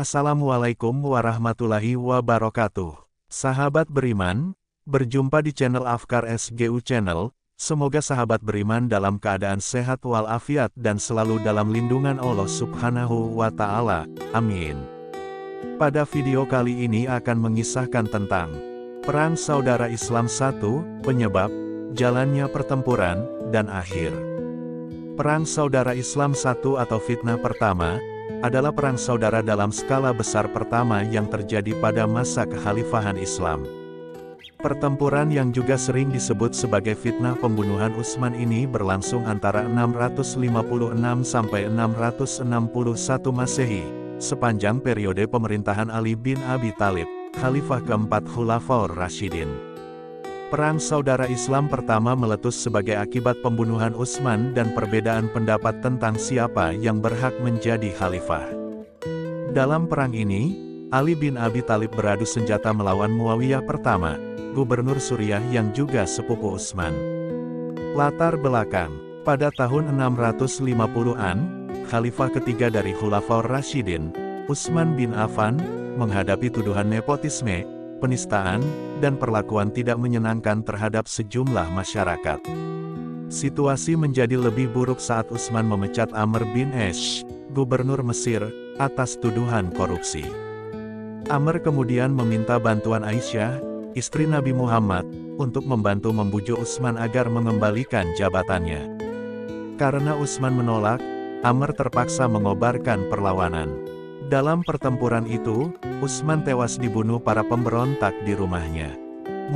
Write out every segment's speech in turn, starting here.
Assalamualaikum warahmatullahi wabarakatuh. Sahabat beriman, berjumpa di channel Afkar SGU Channel. Semoga sahabat beriman dalam keadaan sehat walafiat dan selalu dalam lindungan Allah Subhanahu wa Ta'ala. Amin. Pada video kali ini akan mengisahkan tentang Perang Saudara Islam I, penyebab, jalannya pertempuran, dan akhir. Perang Saudara Islam I atau fitnah pertama adalah perang saudara dalam skala besar pertama yang terjadi pada masa kekhalifahan Islam. Pertempuran yang juga sering disebut sebagai fitnah pembunuhan Utsman ini berlangsung antara 656 sampai 661 Masehi, sepanjang periode pemerintahan Ali bin Abi Thalib, Khalifah keempat Khulafaur Rasyidin. Perang Saudara Islam pertama meletus sebagai akibat pembunuhan Utsman dan perbedaan pendapat tentang siapa yang berhak menjadi khalifah. Dalam perang ini, Ali bin Abi Thalib beradu senjata melawan Muawiyah pertama, gubernur Suriah yang juga sepupu Utsman. Latar belakang, pada tahun 650-an, khalifah ketiga dari Khulafaur Rasyidin, Utsman bin Affan, menghadapi tuduhan nepotisme, penistaan, dan perlakuan tidak menyenangkan terhadap sejumlah masyarakat. Situasi menjadi lebih buruk saat Utsman memecat Amr bin Aish, gubernur Mesir, atas tuduhan korupsi. Amr kemudian meminta bantuan Aisyah, istri Nabi Muhammad, untuk membantu membujuk Utsman agar mengembalikan jabatannya. Karena Utsman menolak, Amr terpaksa mengobarkan perlawanan. Dalam pertempuran itu, Utsman tewas dibunuh para pemberontak di rumahnya.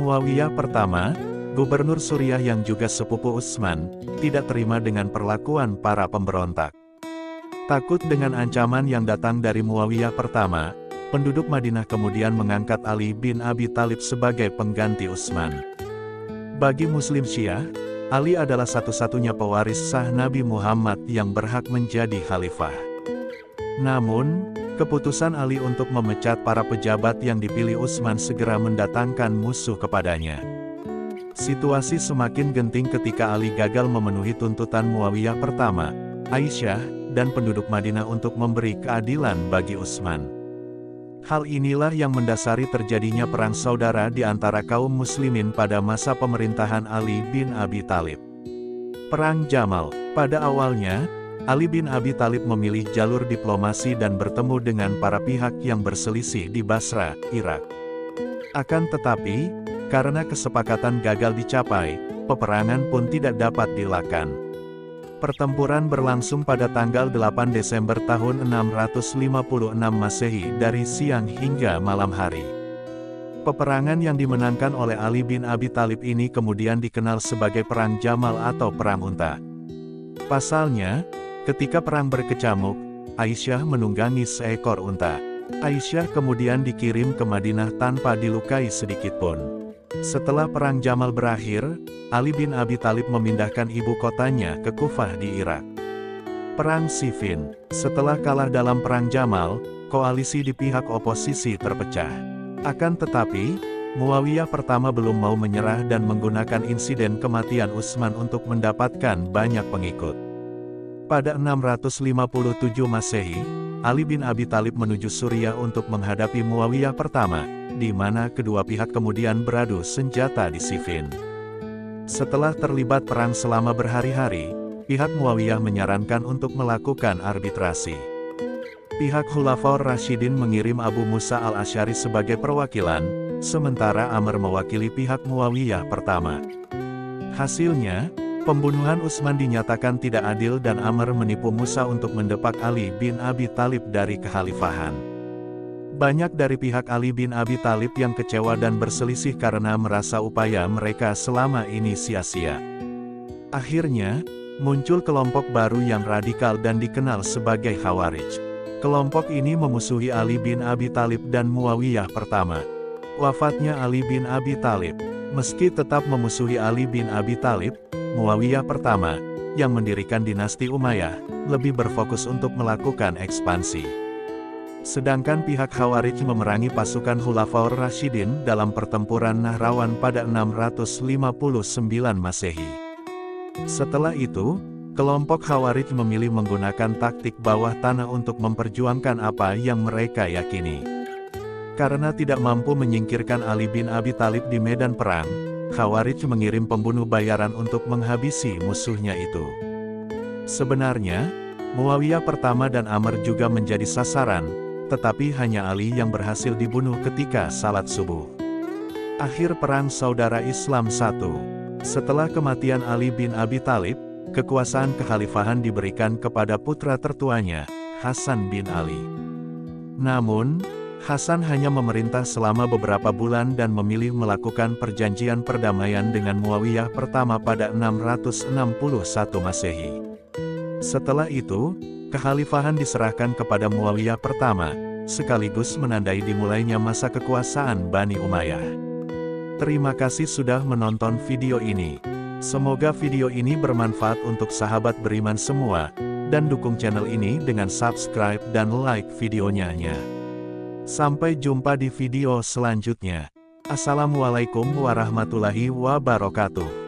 Muawiyah pertama, gubernur Suriah yang juga sepupu Utsman, tidak terima dengan perlakuan para pemberontak. Takut dengan ancaman yang datang dari Muawiyah pertama, penduduk Madinah kemudian mengangkat Ali bin Abi Thalib sebagai pengganti Utsman. Bagi Muslim Syiah, Ali adalah satu-satunya pewaris sah Nabi Muhammad yang berhak menjadi khalifah. Namun, keputusan Ali untuk memecat para pejabat yang dipilih Utsman segera mendatangkan musuh kepadanya. Situasi semakin genting ketika Ali gagal memenuhi tuntutan Muawiyah pertama, Aisyah, dan penduduk Madinah untuk memberi keadilan bagi Utsman. Hal inilah yang mendasari terjadinya perang saudara di antara kaum muslimin pada masa pemerintahan Ali bin Abi Thalib. Perang Jamal, pada awalnya, Ali bin Abi Thalib memilih jalur diplomasi dan bertemu dengan para pihak yang berselisih di Basra, Irak. Akan tetapi, karena kesepakatan gagal dicapai, peperangan pun tidak dapat dilakukan. Pertempuran berlangsung pada tanggal 8 Desember tahun 656 Masehi dari siang hingga malam hari. Peperangan yang dimenangkan oleh Ali bin Abi Thalib ini kemudian dikenal sebagai Perang Jamal atau Perang Unta. Pasalnya, ketika perang berkecamuk, Aisyah menunggangi seekor unta. Aisyah kemudian dikirim ke Madinah tanpa dilukai sedikitpun. Setelah Perang Jamal berakhir, Ali bin Abi Thalib memindahkan ibu kotanya ke Kufah di Irak. Perang Siffin, setelah kalah dalam Perang Jamal, koalisi di pihak oposisi terpecah. Akan tetapi, Muawiyah pertama belum mau menyerah dan menggunakan insiden kematian Utsman untuk mendapatkan banyak pengikut. Pada 657 Masehi, Ali bin Abi Thalib menuju Suriah untuk menghadapi Muawiyah pertama, di mana kedua pihak kemudian beradu senjata di Siffin. Setelah terlibat perang selama berhari-hari, pihak Muawiyah menyarankan untuk melakukan arbitrasi. Pihak Khulafaur Rasyidin mengirim Abu Musa al-Asy'ari sebagai perwakilan, sementara Amr mewakili pihak Muawiyah pertama. Hasilnya, pembunuhan Utsman dinyatakan tidak adil dan Amr menipu Musa untuk mendepak Ali bin Abi Thalib dari kekhalifahan. Banyak dari pihak Ali bin Abi Thalib yang kecewa dan berselisih karena merasa upaya mereka selama ini sia-sia. Akhirnya, muncul kelompok baru yang radikal dan dikenal sebagai Khawarij. Kelompok ini memusuhi Ali bin Abi Thalib dan Muawiyah pertama. Wafatnya Ali bin Abi Thalib, meski tetap memusuhi Ali bin Abi Thalib, Muawiyah pertama, yang mendirikan dinasti Umayyah, lebih berfokus untuk melakukan ekspansi. Sedangkan pihak Khawarij memerangi pasukan Khulafaur Rasyidin dalam pertempuran Nahrawan pada 659 Masehi. Setelah itu, Kelompok Khawarij memilih menggunakan taktik bawah tanah untuk memperjuangkan apa yang mereka yakini. Karena tidak mampu menyingkirkan Ali bin Abi Thalib di medan perang, Khawarij mengirim pembunuh bayaran untuk menghabisi musuhnya itu. Sebenarnya, Muawiyah pertama dan Amr juga menjadi sasaran, tetapi hanya Ali yang berhasil dibunuh ketika salat subuh. Akhir Perang Saudara Islam I. Setelah kematian Ali bin Abi Thalib, kekuasaan kekhalifahan diberikan kepada putra tertuanya, Hasan bin Ali. Namun, Hasan hanya memerintah selama beberapa bulan dan memilih melakukan perjanjian perdamaian dengan Muawiyah pertama pada 661 Masehi. Setelah itu, kekhalifahan diserahkan kepada Muawiyah pertama, sekaligus menandai dimulainya masa kekuasaan Bani Umayyah. Terima kasih sudah menonton video ini. Semoga video ini bermanfaat untuk sahabat beriman semua, dan dukung channel ini dengan subscribe dan like videonya. Sampai jumpa di video selanjutnya. Assalamualaikum warahmatullahi wabarakatuh.